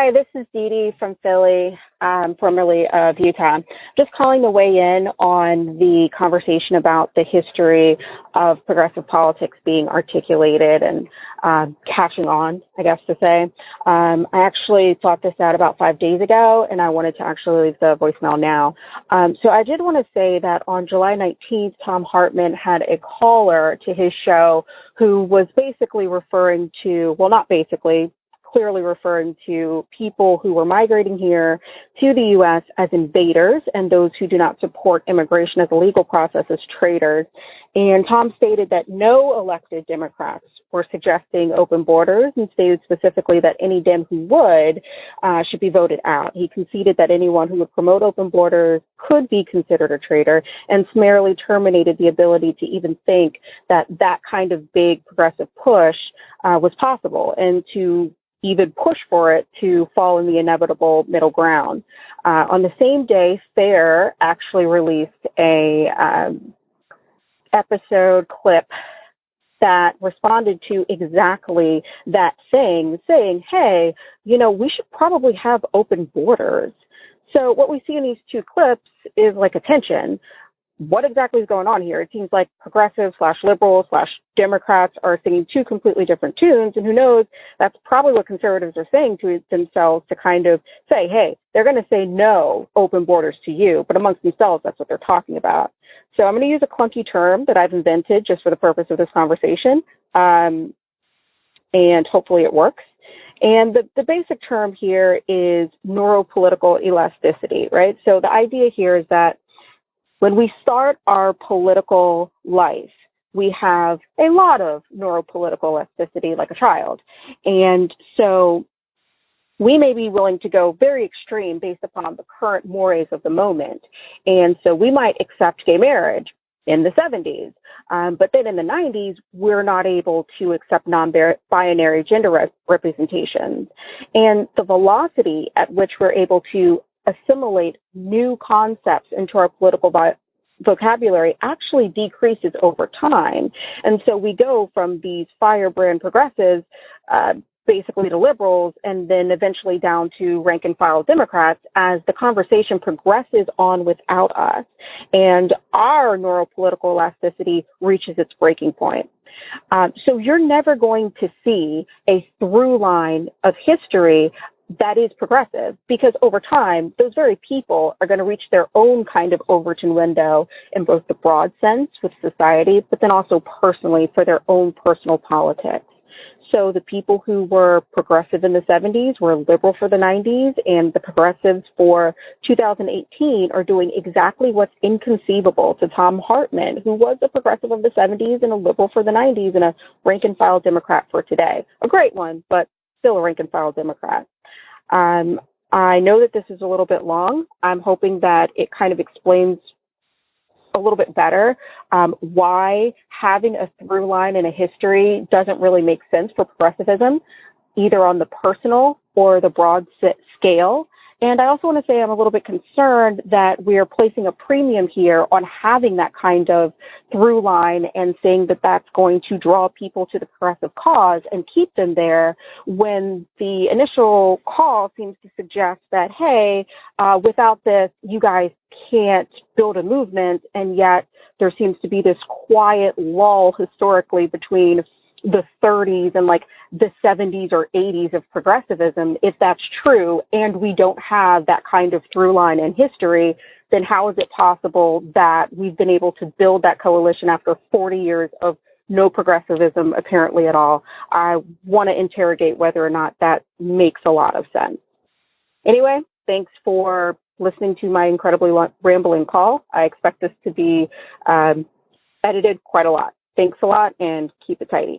Hi, this is Dee Dee from Philly, formerly of Utah. Just calling to weigh in on the conversation about the history of progressive politics being articulated and catching on, I guess to say. I actually thought this out about 5 days ago, and I wanted to actually leave the voicemail now. So I did want to say that on July 19th, Tom Hartman had a caller to his show who was basically referring to, well, not basically, clearly referring to people who were migrating here to the U.S. as invaders and those who do not support immigration as a legal process as traitors. And Tom stated that no elected Democrats were suggesting open borders and stated specifically that any Dem who would should be voted out. He conceded that anyone who would promote open borders could be considered a traitor and summarily terminated the ability to even think that that kind of big progressive push was possible and to even push for it to fall in the inevitable middle ground. On the same day, FAIR actually released a episode clip that responded to exactly that thing, saying, hey, we should probably have open borders. So what we see in these two clips is like a tension. What exactly is going on here? It seems like progressives / liberals / Democrats are singing two completely different tunes, and who knows, that's probably what conservatives are saying to themselves to kind of say, hey, they're going to say no open borders to you, but amongst themselves, that's what they're talking about. So I'm going to use a clunky term that I've invented just for the purpose of this conversation, and hopefully it works. And the basic term here is neuro-political elasticity, right? So the idea here is that when we start our political life, we have a lot of neuropolitical elasticity like a child. And so we may be willing to go very extreme based upon the current mores of the moment. And so we might accept gay marriage in the 70s. But then in the 90s, we're not able to accept non-binary gender representations. And the velocity at which we're able to assimilate new concepts into our political vocabulary actually decreases over time. And so we go from these firebrand progressives, basically to liberals, and then eventually down to rank and file Democrats as the conversation progresses on without us. And our neuropolitical elasticity reaches its breaking point. So you're never going to see a through line of history that is progressive, because over time, those very people are going to reach their own kind of Overton window in both the broad sense with society, but then also personally for their own personal politics. So the people who were progressive in the 70s were liberal for the 90s, and the progressives for 2018 are doing exactly what's inconceivable to Tom Hartman, who was a progressive of the 70s and a liberal for the 90s and a rank-and-file Democrat for today. A great one, but still a rank-and-file Democrat. I know that this is a little bit long. I'm hoping that it kind of explains a little bit better why having a through line in a history doesn't really make sense for progressivism, either on the personal or the broad scale. And I also want to say I'm a little bit concerned that we are placing a premium here on having that kind of through line and saying that that's going to draw people to the progressive cause and keep them there, when the initial call seems to suggest that, hey, without this, you guys can't build a movement. And yet there seems to be this quiet lull historically between the 30s and like the 70s or 80s of progressivism. If that's true, and we don't have that kind of through line in history, then how is it possible that we've been able to build that coalition after 40 years of no progressivism apparently at all? I want to interrogate whether or not that makes a lot of sense. Anyway, thanks for listening to my incredibly rambling call. I expect this to be edited quite a lot. Thanks a lot, and keep it tidy.